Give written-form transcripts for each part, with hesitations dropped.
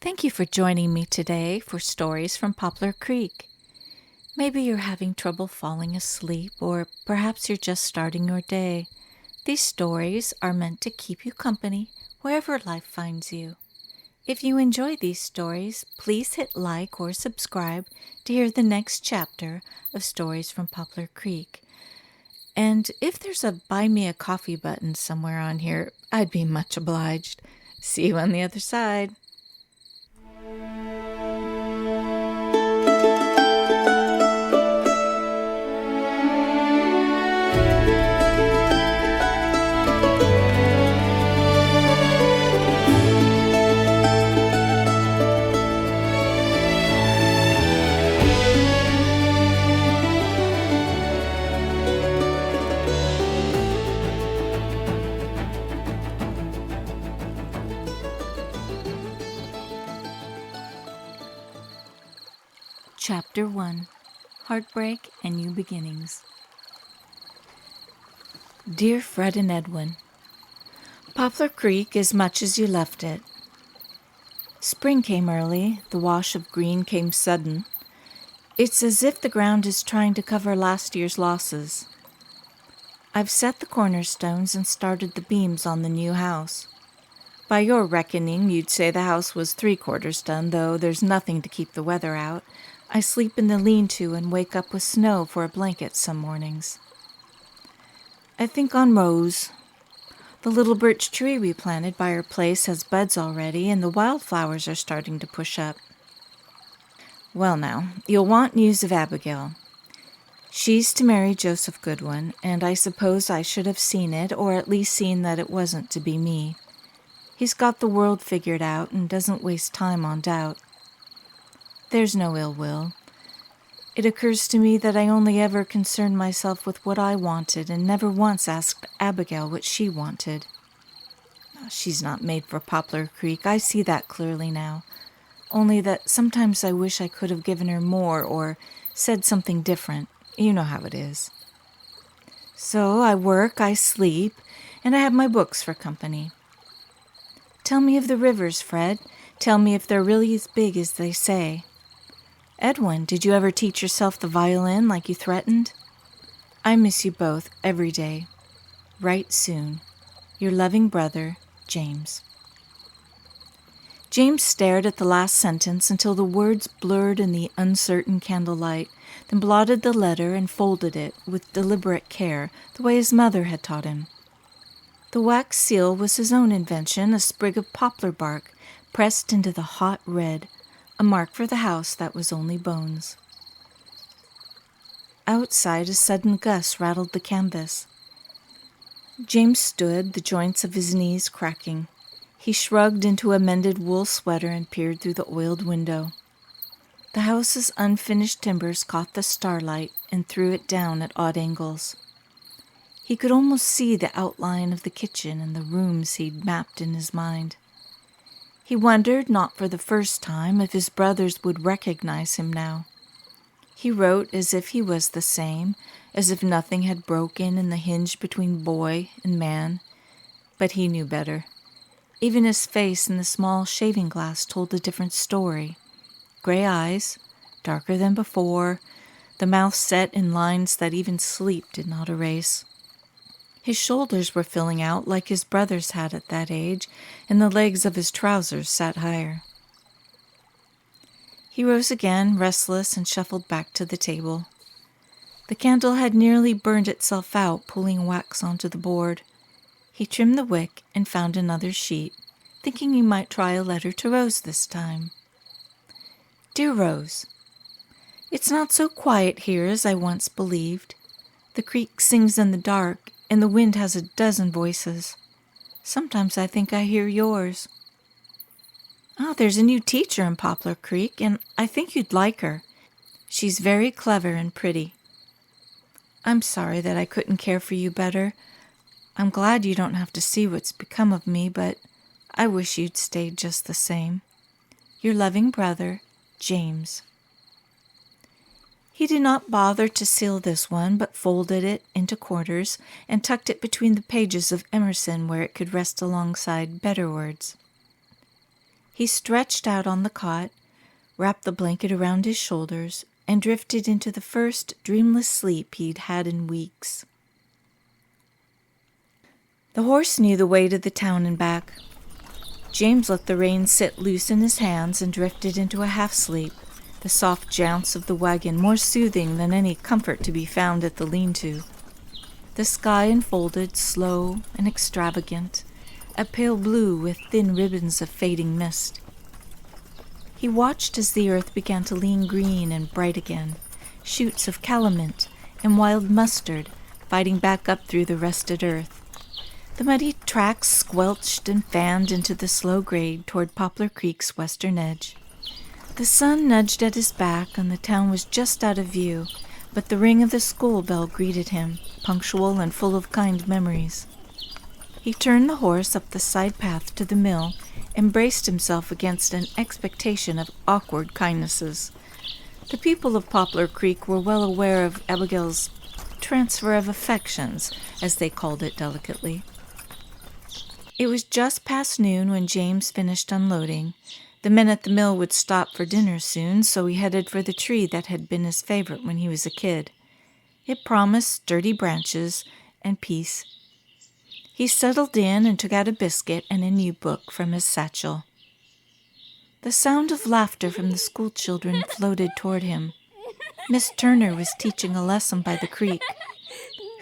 Thank you for joining me today for Stories from Poplar Creek. Maybe you're having trouble falling asleep, or perhaps you're just starting your day. These stories are meant to keep you company wherever life finds you. If you enjoy these stories, please hit like or subscribe to hear the next chapter of Stories from Poplar Creek. And if there's a Buy Me a Coffee button somewhere on here, I'd be much obliged. See you on the other side. Chapter 1, Heartbreak and New Beginnings. Dear Fred and Edwin, Poplar Creek is much as you left it. Spring came early, the wash of green came sudden. It's as if the ground is trying to cover last year's losses. I've set the cornerstones and started the beams on the new house. By your reckoning, you'd say the house was 3/4 done, though there's nothing to keep the weather out. I sleep in the lean-to and wake up with snow for a blanket some mornings. I think on Rose. The little birch tree we planted by our place has buds already, and the wildflowers are starting to push up. Well now, you'll want news of Abigail. She's to marry Joseph Goodwin, and I suppose I should have seen it, or at least seen that it wasn't to be me. He's got the world figured out and doesn't waste time on doubt. There's no ill will. It occurs to me that I only ever concerned myself with what I wanted and never once asked Abigail what she wanted. She's not made for Poplar Creek, I see that clearly now. Only that sometimes I wish I could have given her more or said something different. You know how it is. So I work, I sleep, and I have my books for company. Tell me of the rivers, Fred. Tell me if they're really as big as they say. Edwin, did you ever teach yourself the violin like you threatened? I miss you both every day. Write soon. Your loving brother, James. James stared at the last sentence until the words blurred in the uncertain candlelight, then blotted the letter and folded it with deliberate care, the way his mother had taught him. The wax seal was his own invention, a sprig of poplar bark pressed into the hot red, a mark for the house that was only bones. Outside, a sudden gust rattled the canvas. James stood, the joints of his knees cracking. He shrugged into a mended wool sweater and peered through the oiled window. The house's unfinished timbers caught the starlight and threw it down at odd angles. He could almost see the outline of the kitchen and the rooms he'd mapped in his mind. He wondered, not for the first time, if his brothers would recognize him now. He wrote as if he was the same, as if nothing had broken in the hinge between boy and man. But he knew better. Even his face in the small shaving glass told a different story. Gray eyes, darker than before, the mouth set in lines that even sleep did not erase. His shoulders were filling out like his brothers had at that age, and the legs of his trousers sat higher. He rose again, restless, and shuffled back to the table. The candle had nearly burned itself out, pulling wax onto the board. He trimmed the wick and found another sheet, thinking he might try a letter to Rose this time. Dear Rose, it's not so quiet here as I once believed. The creek sings in the dark, and the wind has a dozen voices. Sometimes I think I hear yours. Oh, there's a new teacher in Poplar Creek, and I think you'd like her. She's very clever and pretty. I'm sorry that I couldn't care for you better. I'm glad you don't have to see what's become of me, but I wish you'd stayed just the same. Your loving brother, James. He did not bother to seal this one, but folded it into quarters and tucked it between the pages of Emerson where it could rest alongside better words. He stretched out on the cot, wrapped the blanket around his shoulders, and drifted into the first dreamless sleep he'd had in weeks. The horse knew the way to the town and back. James let the reins sit loose in his hands and drifted into a half-sleep, the soft jounce of the wagon more soothing than any comfort to be found at the lean-to. The sky unfolded, slow and extravagant, a pale blue with thin ribbons of fading mist. He watched as the earth began to lean green and bright again, shoots of calamint and wild mustard fighting back up through the rusted earth. The muddy tracks squelched and fanned into the slow grade toward Poplar Creek's western edge. The sun nudged at his back and the town was just out of view, but the ring of the school bell greeted him, punctual and full of kind memories. He turned the horse up the side path to the mill and braced himself against an expectation of awkward kindnesses. The people of Poplar Creek were well aware of Abigail's transfer of affections, as they called it delicately. It was just past noon when James finished unloading. The men at the mill would stop for dinner soon, so he headed for the tree that had been his favorite when he was a kid. It promised sturdy branches and peace. He settled in and took out a biscuit and a new book from his satchel. The sound of laughter from the school children floated toward him. Miss Turner was teaching a lesson by the creek.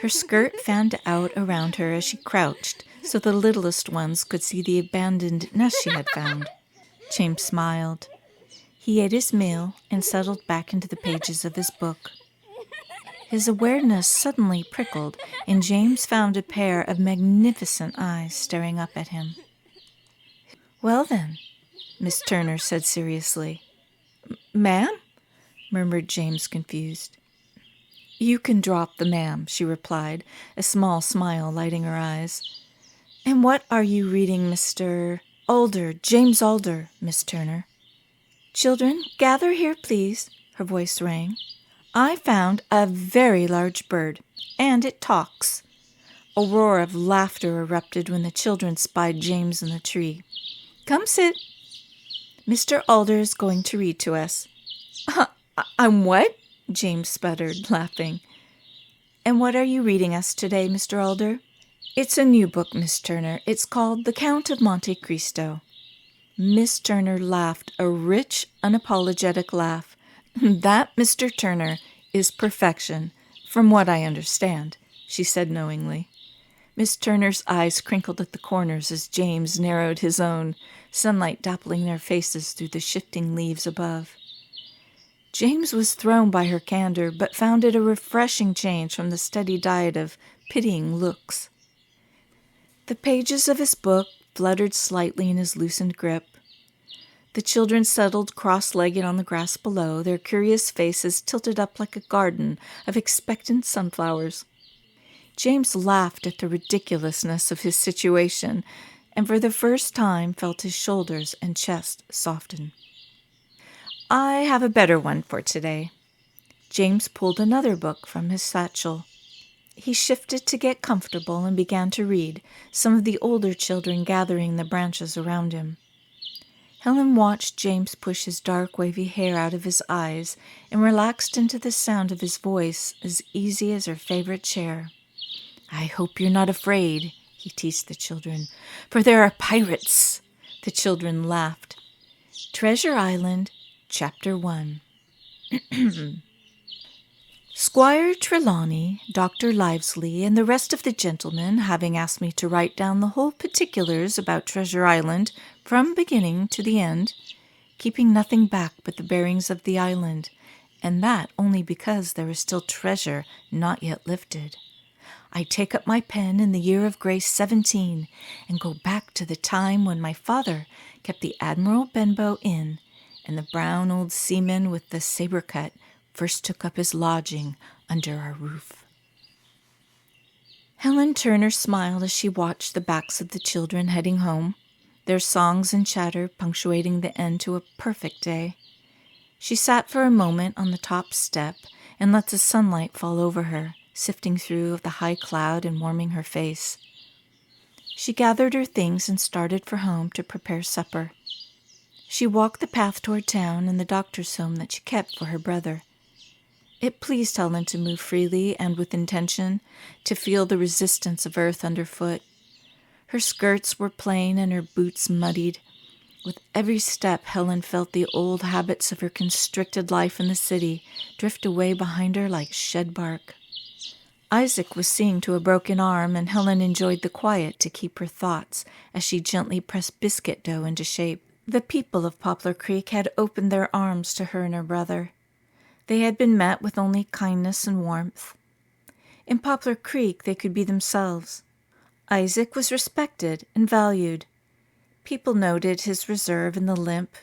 Her skirt fanned out around her as she crouched, so the littlest ones could see the abandoned nest she had found. James smiled. He ate his meal and settled back into the pages of his book. His awareness suddenly prickled, and James found a pair of magnificent eyes staring up at him. "Well then," Miss Turner said seriously. "Ma'am?" murmured James, confused. "You can drop the ma'am," she replied, a small smile lighting her eyes. "And what are you reading, Mr. Alder, James Alder, Miss Turner?" "Children, gather here, please," her voice rang. "I found a very large bird, and it talks." A roar of laughter erupted when the children spied James in the tree. "Come sit. Mr. Alder is going to read to us." I'm what?" James sputtered, laughing. "And what are you reading us today, Mr. Alder?" "It's a new book, Miss Turner. It's called The Count of Monte Cristo." Miss Turner laughed, a rich, unapologetic laugh. "That, Mr. Turner, is perfection, from what I understand," she said knowingly. Miss Turner's eyes crinkled at the corners as James narrowed his own, sunlight dappling their faces through the shifting leaves above. James was thrown by her candor, but found it a refreshing change from the steady diet of pitying looks. The pages of his book fluttered slightly in his loosened grip. The children settled cross-legged on the grass below, their curious faces tilted up like a garden of expectant sunflowers. James laughed at the ridiculousness of his situation, and for the first time felt his shoulders and chest soften. "I have a better one for today." James pulled another book from his satchel. He shifted to get comfortable and began to read, some of the older children gathering the branches around him. Helen watched James push his dark, wavy hair out of his eyes and relaxed into the sound of his voice, as easy as her favorite chair. "I hope you're not afraid," he teased the children, "for there are pirates." The children laughed. Treasure Island, Chapter 1. Squire Trelawney, Dr. Livesley, and the rest of the gentlemen, having asked me to write down the whole particulars about Treasure Island from beginning to the end, keeping nothing back but the bearings of the island, and that only because there is still treasure not yet lifted, I take up my pen in the year of grace 17 and go back to the time when my father kept the Admiral Benbow Inn, and the brown old seaman with the saber cut first took up his lodging under our roof. Helen Turner smiled as she watched the backs of the children heading home, their songs and chatter punctuating the end to a perfect day. She sat for a moment on the top step and let the sunlight fall over her, sifting through the high cloud and warming her face. She gathered her things and started for home to prepare supper. She walked the path toward town and the doctor's home that she kept for her brother. It pleased Helen to move freely and with intention, to feel the resistance of earth underfoot. Her skirts were plain and her boots muddied. With every step, Helen felt the old habits of her constricted life in the city drift away behind her like shed bark. Isaac was seeing to a broken arm, and Helen enjoyed the quiet to keep her thoughts as she gently pressed biscuit dough into shape. The people of Poplar Creek had opened their arms to her and her brother. They had been met with only kindness and warmth. In Poplar Creek they could be themselves. Isaac was respected and valued. People noted his reserve and the limp,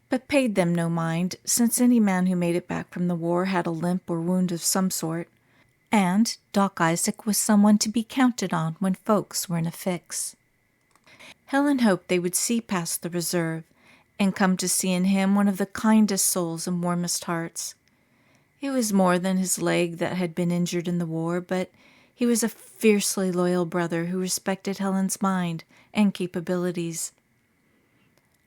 but paid them no mind, since any man who made it back from the war had a limp or wound of some sort. And Doc Isaac was someone to be counted on when folks were in a fix. Helen hoped they would see past the reserve and come to see in him one of the kindest souls and warmest hearts. It was more than his leg that had been injured in the war, but he was a fiercely loyal brother who respected Helen's mind and capabilities.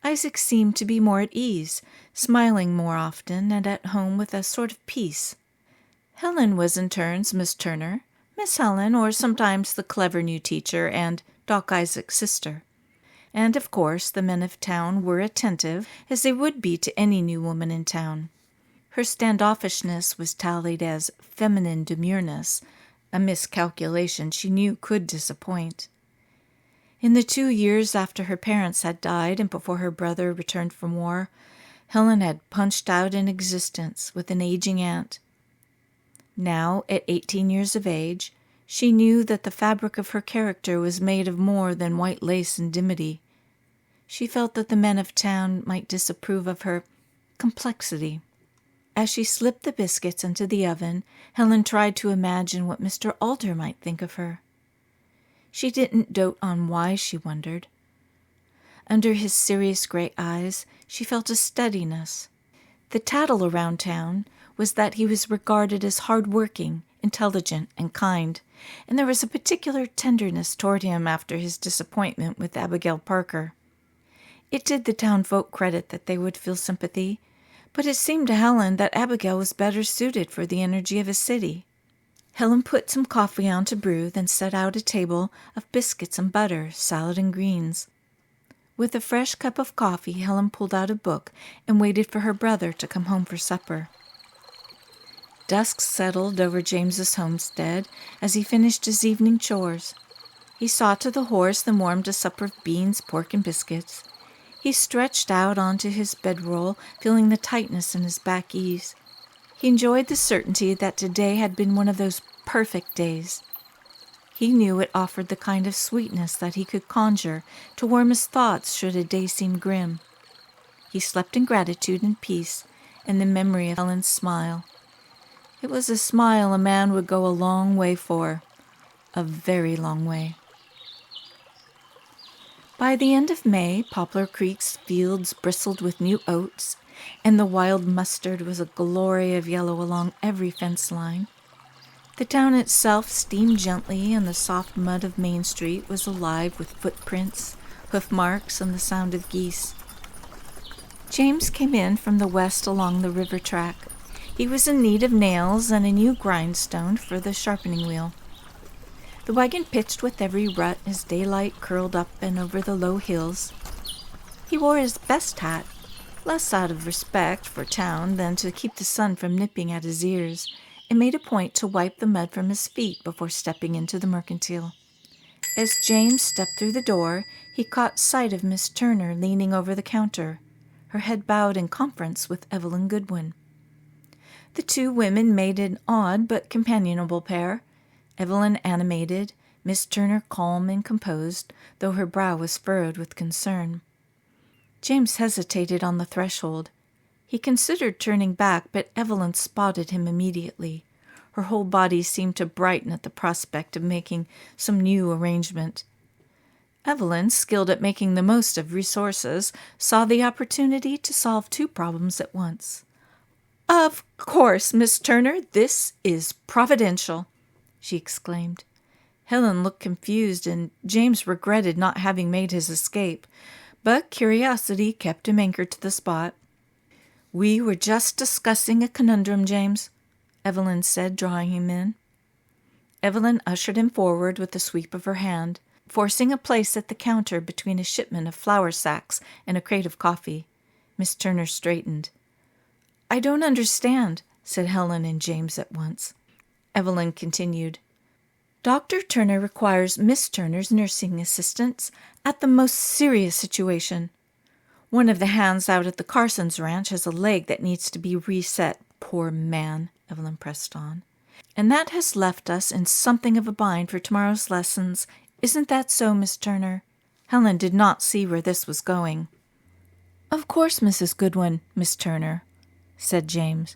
Isaac seemed to be more at ease, smiling more often and at home with a sort of peace. Helen was in turns Miss Turner, Miss Helen, or sometimes the clever new teacher and Doc Isaac's sister. And, of course, the men of town were attentive, as they would be to any new woman in town. Her standoffishness was tallied as feminine demureness, a miscalculation she knew could disappoint. In the 2 years after her parents had died and before her brother returned from war, Helen had punched out an existence with an aging aunt. Now, at 18 years of age, she knew that the fabric of her character was made of more than white lace and dimity. She felt that the men of town might disapprove of her complexity. As she slipped the biscuits into the oven, Helen tried to imagine what Mr. Alder might think of her. She didn't dote on why, she wondered. Under his serious gray eyes, she felt a steadiness. The tattle around town was that he was regarded as hard-working, intelligent, and kind, and there was a particular tenderness toward him after his disappointment with Abigail Parker. It did the town folk credit that they would feel sympathy, but it seemed to Helen that Abigail was better suited for the energy of a city. Helen put some coffee on to brew, then set out a table of biscuits and butter, salad and greens. With a fresh cup of coffee, Helen pulled out a book and waited for her brother to come home for supper. Dusk settled over James's homestead as he finished his evening chores. He saw to the horse, then warmed a supper of beans, pork, and biscuits. He stretched out onto his bedroll, feeling the tightness in his back ease. He enjoyed the certainty that today had been one of those perfect days. He knew it offered the kind of sweetness that he could conjure to warm his thoughts should a day seem grim. He slept in gratitude and peace, and the memory of Helen's smile. It was a smile a man would go a long way for, a very long way. By the end of May, Poplar Creek's fields bristled with new oats, and the wild mustard was a glory of yellow along every fence line. The town itself steamed gently, and the soft mud of Main Street was alive with footprints, hoof marks, and the sound of geese. James came in from the west along the river track. He was in need of nails and a new grindstone for the sharpening wheel. The wagon pitched with every rut as daylight curled up and over the low hills. He wore his best hat, less out of respect for town than to keep the sun from nipping at his ears, and made a point to wipe the mud from his feet before stepping into the mercantile. As James stepped through the door, he caught sight of Miss Turner leaning over the counter, her head bowed in conference with Evelyn Goodwin. The two women made an odd but companionable pair, Evelyn animated, Miss Turner calm and composed, though her brow was furrowed with concern. James hesitated on the threshold. He considered turning back, but Evelyn spotted him immediately. Her whole body seemed to brighten at the prospect of making some new arrangement. Evelyn, skilled at making the most of resources, saw the opportunity to solve two problems at once. "Of course, Miss Turner, this is providential," she exclaimed. Helen looked confused, and James regretted not having made his escape, but curiosity kept him anchored to the spot. "We were just discussing a conundrum, James," Evelyn said, drawing him in. Evelyn ushered him forward with a sweep of her hand, forcing a place at the counter between a shipment of flour sacks and a crate of coffee. Miss Turner straightened. "I don't understand," said Helen and James at once. Evelyn continued. "Dr. Turner requires Miss Turner's nursing assistance at the most serious situation. One of the hands out at the Carsons' ranch has a leg that needs to be reset. Poor man," Evelyn pressed on. "And that has left us in something of a bind for tomorrow's lessons. Isn't that so, Miss Turner?" Helen did not see where this was going. "Of course, Mrs. Goodwin, Miss Turner," said James.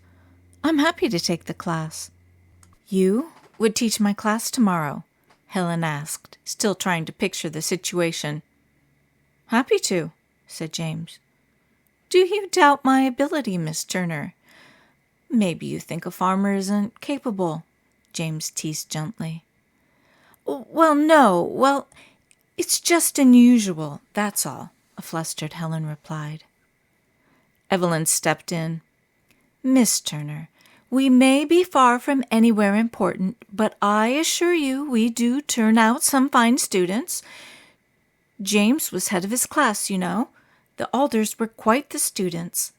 "I'm happy to take the class." "You would teach my class tomorrow?" Helen asked, still trying to picture the situation. "Happy to," said James. "Do you doubt my ability, Miss Turner? Maybe you think a farmer isn't capable," James teased gently. Well, it's just unusual, that's all," a flustered Helen replied. Evelyn stepped in. "Miss Turner, we may be far from anywhere important, but I assure you we do turn out some fine students. James was head of his class, you know. The Alders were quite the students."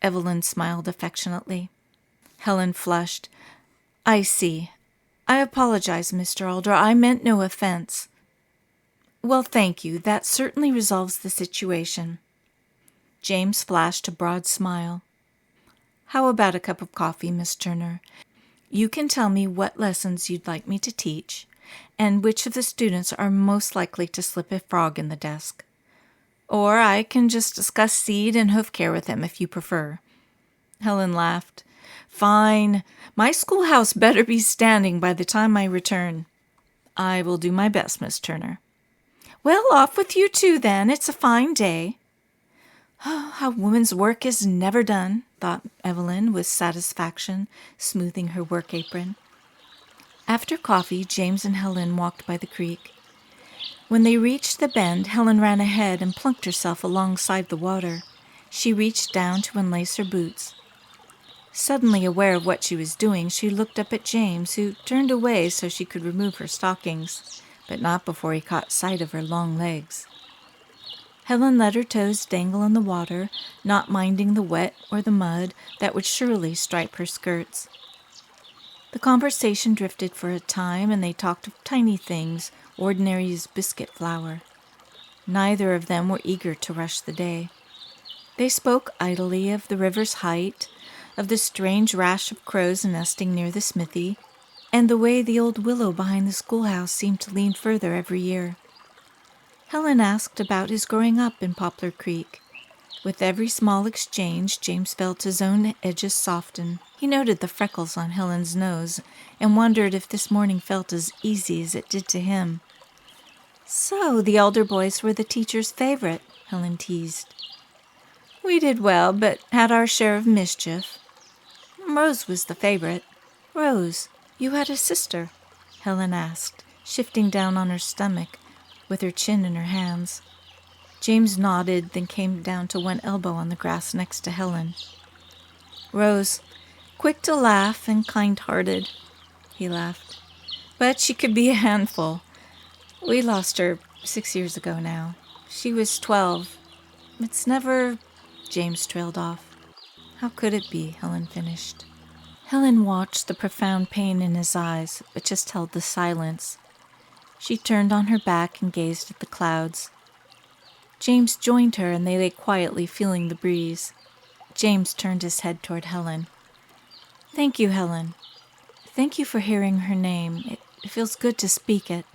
Evelyn smiled affectionately. Helen flushed. "I see. I apologize, Mr. Alder. I meant no offense." "Well, thank you. That certainly resolves the situation." James flashed a broad smile. "How about a cup of coffee, Miss Turner? You can tell me what lessons you'd like me to teach, and which of the students are most likely to slip a frog in the desk. Or I can just discuss seed and hoof care with him if you prefer." Helen laughed. "Fine. My schoolhouse better be standing by the time I return." "I will do my best, Miss Turner." "Well, off with you too, then. It's a fine day." "Oh, a woman's work is never done," thought Evelyn with satisfaction, smoothing her work apron. After coffee, James and Helen walked by the creek. When they reached the bend, Helen ran ahead and plunked herself alongside the water. She reached down to unlace her boots. Suddenly aware of what she was doing, she looked up at James, who turned away so she could remove her stockings, but not before he caught sight of her long legs. Helen let her toes dangle in the water, not minding the wet or the mud that would surely stripe her skirts. The conversation drifted for a time, and they talked of tiny things, ordinary as biscuit flour. Neither of them were eager to rush the day. They spoke idly of the river's height, of the strange rash of crows nesting near the smithy, and the way the old willow behind the schoolhouse seemed to lean further every year. Helen asked about his growing up in Poplar Creek. With every small exchange, James felt his own edges soften. He noted the freckles on Helen's nose and wondered if this morning felt as easy as it did to him. "So the elder boys were the teacher's favorite," Helen teased. "We did well, but had our share of mischief. Rose was the favorite." "Rose, you had a sister?" Helen asked, shifting down on her stomach with her chin in her hands. James nodded, then came down to one elbow on the grass next to Helen. "Rose, quick to laugh and kind-hearted," he laughed. "But she could be a handful. We lost her 6 years ago now. She was 12. It's never—" James trailed off. "How could it be?" Helen finished. Helen watched the profound pain in his eyes, but just held the silence. She turned on her back and gazed at the clouds. James joined her, and they lay quietly feeling the breeze. James turned his head toward Helen. "Thank you, Helen. Thank you for hearing her name. It feels good to speak it.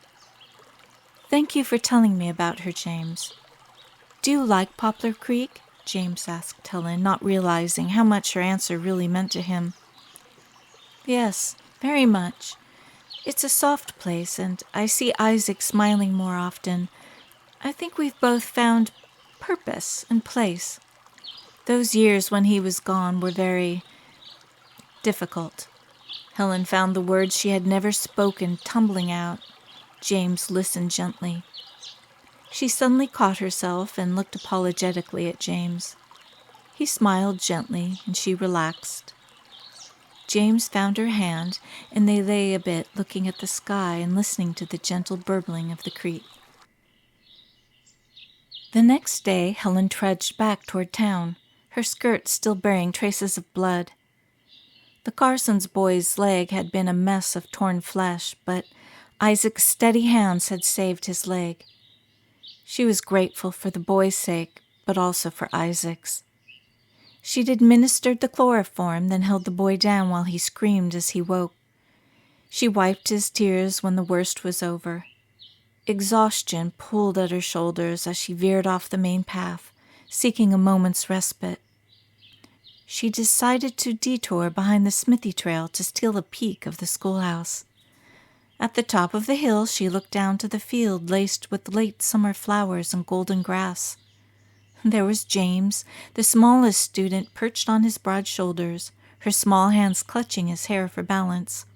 Thank you for telling me about her, James." "Do you like Poplar Creek?" James asked Helen, not realizing how much her answer really meant to him. "Yes, very much. It's a soft place, and I see Isaac smiling more often. I think we've both found purpose and place. Those years when he was gone were very difficult." Helen found the words she had never spoken tumbling out. James listened gently. She suddenly caught herself and looked apologetically at James. He smiled gently, and she relaxed. James found her hand, and they lay a bit looking at the sky and listening to the gentle burbling of the creek. The next day, Helen trudged back toward town, her skirt still bearing traces of blood. The Carsons boy's leg had been a mess of torn flesh, but Isaac's steady hands had saved his leg. She was grateful for the boy's sake, but also for Isaac's. She'd administered the chloroform, then held the boy down while he screamed as he woke. She wiped his tears when the worst was over. Exhaustion pulled at her shoulders as she veered off the main path, seeking a moment's respite. She decided to detour behind the smithy trail to steal a peek of the schoolhouse. At the top of the hill, she looked down to the field laced with late summer flowers and golden grass. There was James, the smallest student, perched on his broad shoulders, her small hands clutching his hair for balance.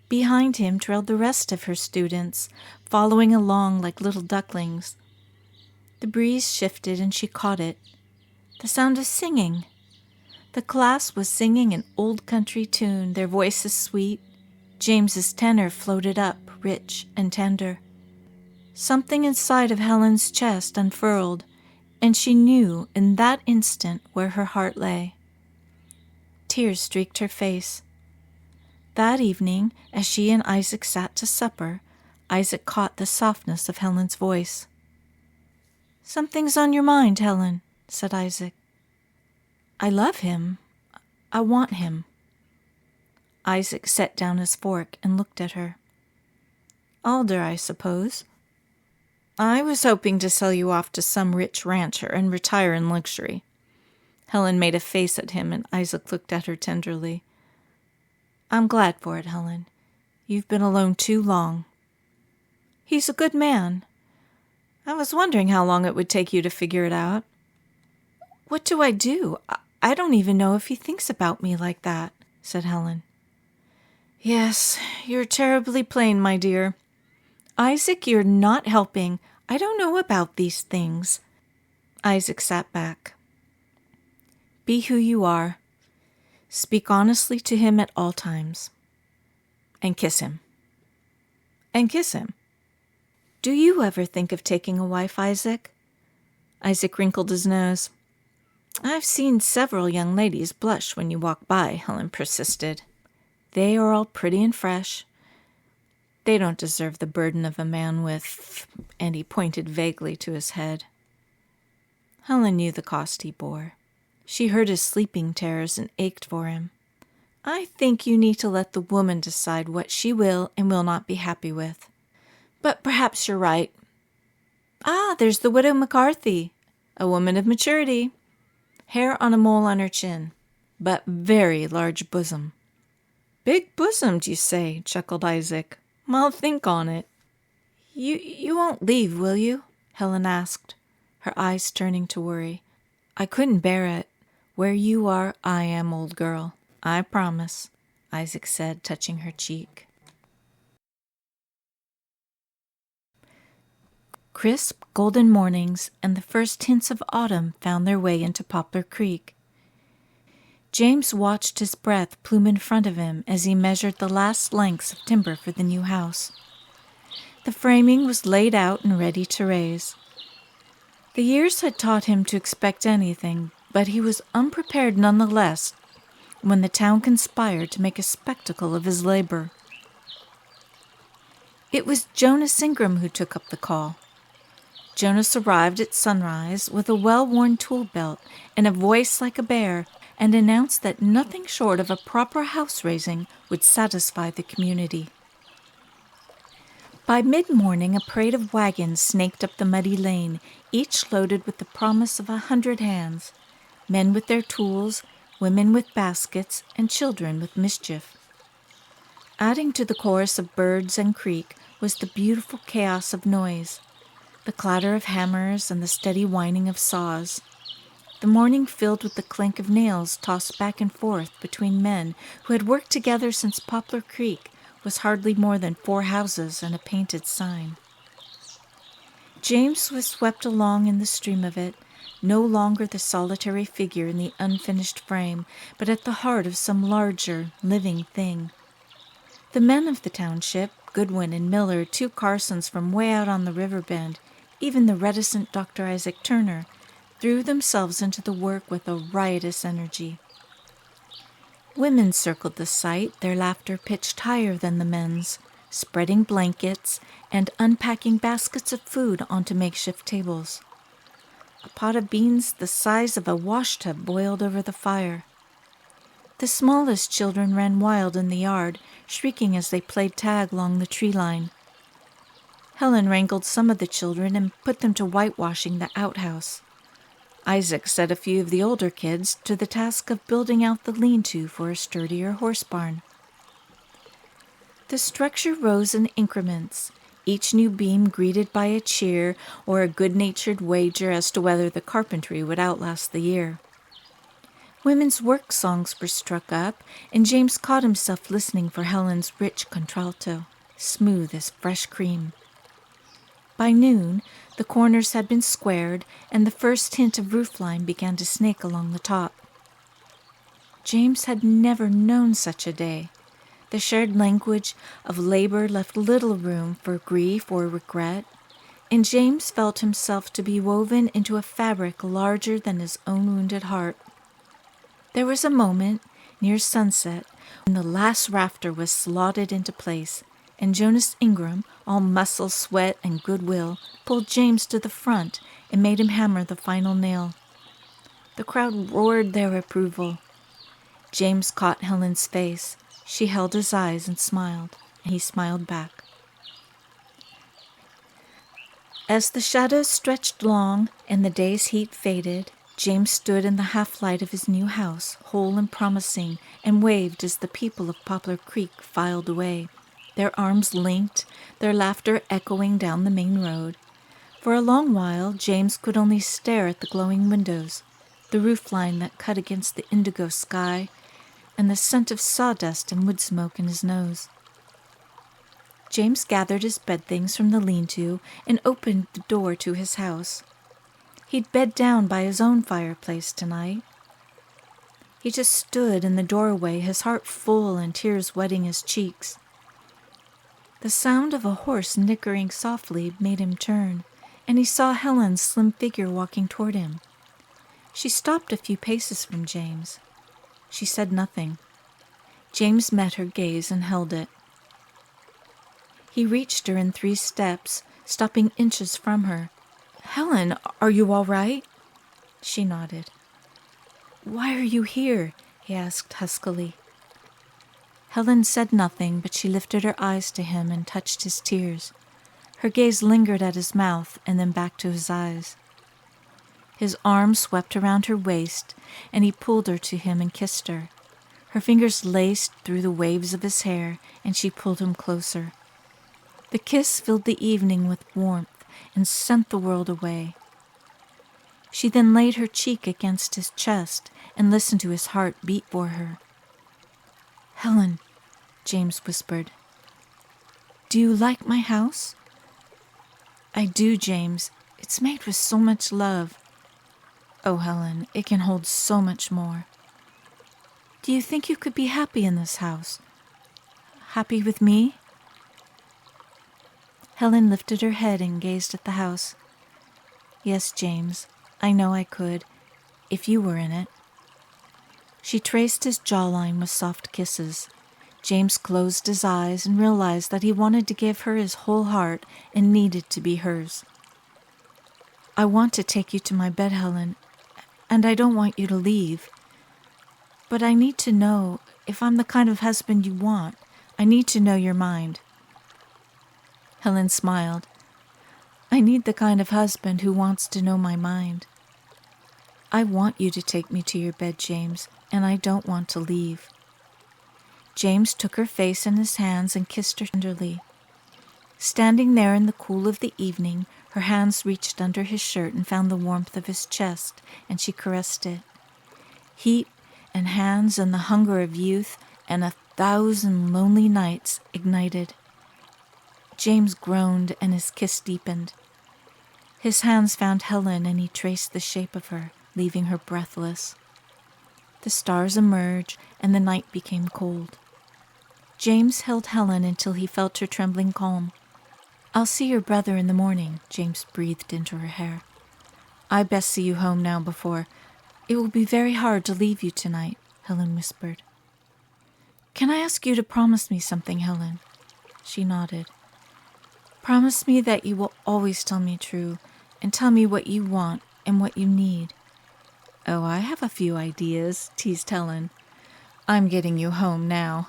Behind him trailed the rest of her students, following along like little ducklings. The breeze shifted and she caught it. The sound of singing. The class was singing an old country tune, their voices sweet. James's tenor floated up, rich and tender. Something inside of Helen's chest unfurled, and she knew in that instant where her heart lay. Tears streaked her face. That evening, as she and Isaac sat to supper, Isaac caught the softness of Helen's voice. "Something's on your mind, Helen," said Isaac. "I love him. I want him." Isaac set down his fork and looked at her. "Alder, I suppose. I was hoping to sell you off to some rich rancher and retire in luxury." Helen made a face at him, and Isaac looked at her tenderly. "I'm glad for it, Helen. You've been alone too long." "He's a good man. I was wondering how long it would take you to figure it out." "What do? I don't even know if he thinks about me like that," said Helen. "Yes, you're terribly plain, my dear." "Isaac, you're not helping. I don't know about these things." Isaac sat back. "Be who you are. Speak honestly to him at all times. And kiss him." "And kiss him." "Do you ever think of taking a wife, Isaac?" Isaac wrinkled his nose. "I've seen several young ladies blush when you walk by," Helen persisted. "They are all pretty and fresh. They don't deserve the burden of a man with—" and he pointed vaguely to his head. Helen knew the cost he bore. She heard his sleeping terrors and ached for him. "I think you need to let the woman decide what she will and will not be happy with. But perhaps you're right. There's the widow McCarthy, a woman of maturity. Hair on a mole on her chin, but very large bosom." "Big-bosomed, you say?" chuckled Isaac. "I'll think on it." You won't leave, will you?" Helen asked, her eyes turning to worry. "I couldn't bear it. Where you are, I am, old girl. I promise," Isaac said, touching her cheek. Crisp, golden mornings and the first hints of autumn found their way into Poplar Creek. James watched his breath plume in front of him as he measured the last lengths of timber for the new house. The framing was laid out and ready to raise. The years had taught him to expect anything, but he was unprepared nonetheless when the town conspired to make a spectacle of his labor. It was Jonas Ingram who took up the call. Jonas arrived at sunrise with a well-worn tool belt and a voice like a bear, and announced that nothing short of a proper house-raising would satisfy the community. By mid-morning, a parade of wagons snaked up the muddy lane, each loaded with the promise of 100 hands, men with their tools, women with baskets, and children with mischief. Adding to the chorus of birds and creek was the beautiful chaos of noise, the clatter of hammers and the steady whining of saws. The morning filled with the clink of nails tossed back and forth between men who had worked together since Poplar Creek was hardly more than 4 houses and a painted sign. James was swept along in the stream of it, no longer the solitary figure in the unfinished frame, but at the heart of some larger, living thing. The men of the township, Goodwin and Miller, two Carsons from way out on the river bend, even the reticent Dr. Isaac Turner, threw themselves into the work with a riotous energy. Women circled the site, their laughter pitched higher than the men's, spreading blankets and unpacking baskets of food onto makeshift tables. A pot of beans the size of a washtub boiled over the fire. The smallest children ran wild in the yard, shrieking as they played tag along the tree line. Helen wrangled some of the children and put them to whitewashing the outhouse. Isaac set a few of the older kids to the task of building out the lean-to for a sturdier horse barn. The structure rose in increments, each new beam greeted by a cheer or a good-natured wager as to whether the carpentry would outlast the year. Women's work songs were struck up, and James caught himself listening for Helen's rich contralto, smooth as fresh cream. By noon, the corners had been squared, and the first hint of roofline began to snake along the top. James had never known such a day. The shared language of labor left little room for grief or regret, and James felt himself to be woven into a fabric larger than his own wounded heart. There was a moment, near sunset, when the last rafter was slotted into place, and Jonas Ingram, all muscle, sweat, and goodwill, pulled James to the front and made him hammer the final nail. The crowd roared their approval. James caught Helen's face. She held his eyes and smiled, and he smiled back. As the shadows stretched long and the day's heat faded, James stood in the half-light of his new house, whole and promising, and waved as the people of Poplar Creek filed away, their arms linked, their laughter echoing down the main road. For a long while, James could only stare at the glowing windows, the roofline that cut against the indigo sky, and the scent of sawdust and wood smoke in his nose. James gathered his bed things from the lean-to and opened the door to his house. He'd bed down by his own fireplace tonight. He just stood in the doorway, his heart full and tears wetting his cheeks. The sound of a horse nickering softly made him turn, and he saw Helen's slim figure walking toward him. She stopped a few paces from James. She said nothing. James met her gaze and held it. He reached her in 3 steps, stopping inches from her. "Helen, are you all right?" She nodded. "Why are you here?" he asked huskily. Helen said nothing, but she lifted her eyes to him and touched his tears. Her gaze lingered at his mouth and then back to his eyes. His arm swept around her waist, and he pulled her to him and kissed her. Her fingers laced through the waves of his hair, and she pulled him closer. The kiss filled the evening with warmth and sent the world away. She then laid her cheek against his chest and listened to his heart beat for her. "Helen," James whispered, "do you like my house?" "I do, James. It's made with so much love." "Oh, Helen, it can hold so much more." "Do you think you could be happy in this house? Happy with me?" Helen lifted her head and gazed at the house. "Yes, James, I know I could, if you were in it." She traced his jawline with soft kisses. James closed his eyes and realized that he wanted to give her his whole heart and needed to be hers. "I want to take you to my bed, Helen, and I don't want you to leave. But I need to know if I'm the kind of husband you want. I need to know your mind." Helen smiled. "I need the kind of husband who wants to know my mind. I want you to take me to your bed, James, and I don't want to leave." James took her face in his hands and kissed her tenderly. Standing there in the cool of the evening, her hands reached under his shirt and found the warmth of his chest, and she caressed it. Heat and hands and the hunger of youth and 1,000 lonely nights ignited. James groaned and his kiss deepened. His hands found Helen, and he traced the shape of her, leaving her breathless. The stars emerged, and the night became cold. James held Helen until he felt her trembling calm. "I'll see your brother in the morning," James breathed into her hair. "I best see you home now before... It will be very hard to leave you tonight," Helen whispered. "Can I ask you to promise me something, Helen?" She nodded. "Promise me that you will always tell me true, and tell me what you want and what you need." "Oh, I have a few ideas," teased Helen. "I'm getting you home now."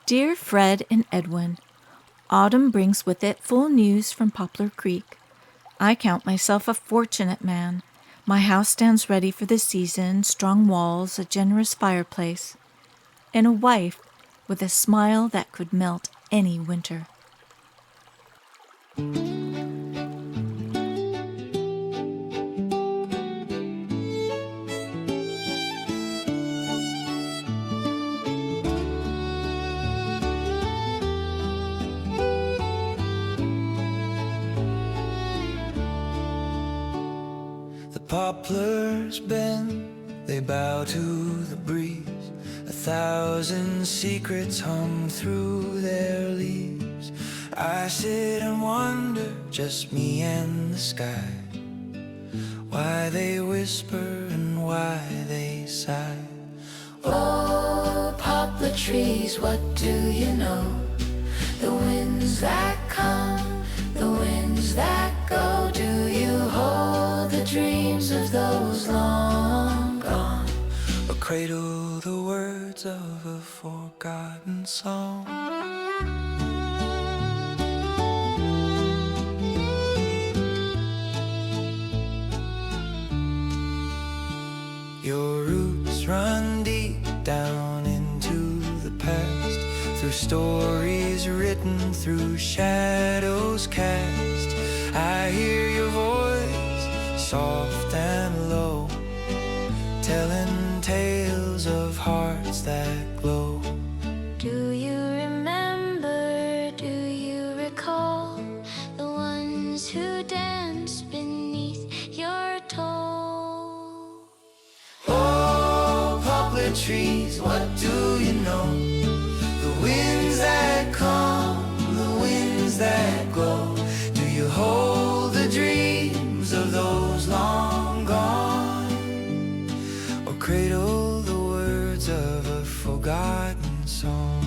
Dear Fred and Edwin, autumn brings with it full news from Poplar Creek. I count myself a fortunate man. My house stands ready for the season, strong walls, a generous fireplace, and a wife with a smile that could melt any winter. Poplars bend, they bow to the breeze. 1,000 secrets hum through their leaves. I sit and wonder, just me and the sky, why they whisper and why they sigh. Oh, poplar trees, what do you know? The winds that come, the winds that go. Do you hold the dreams of those long gone, or cradle the words of a forgotten song? Your roots run deep down into the past, through stories written, through shadows cast. I hear your voice, soft and low, telling tales of hearts that glow. Do you remember, do you recall the ones who danced beneath your toe? Oh, poplar trees, what do you know? The winds that come, the winds that go. Do you hold the dreams of those long gone, or cradle the words of a forgotten song?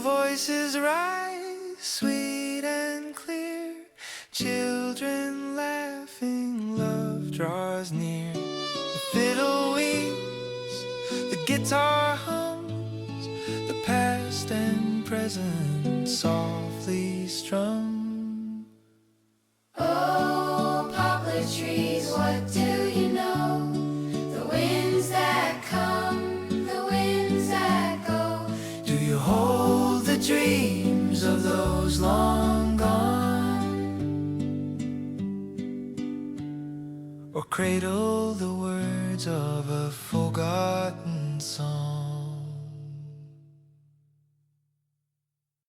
Voices rise, sweet and clear, children laughing, love draws near. The fiddle weeps, the guitar hums, the past and present softly strum. Oh, poplar trees, what do you know? The winds that come, the winds that go. Do you hold the dreams of those long gone, or cradle the words of a forgotten song?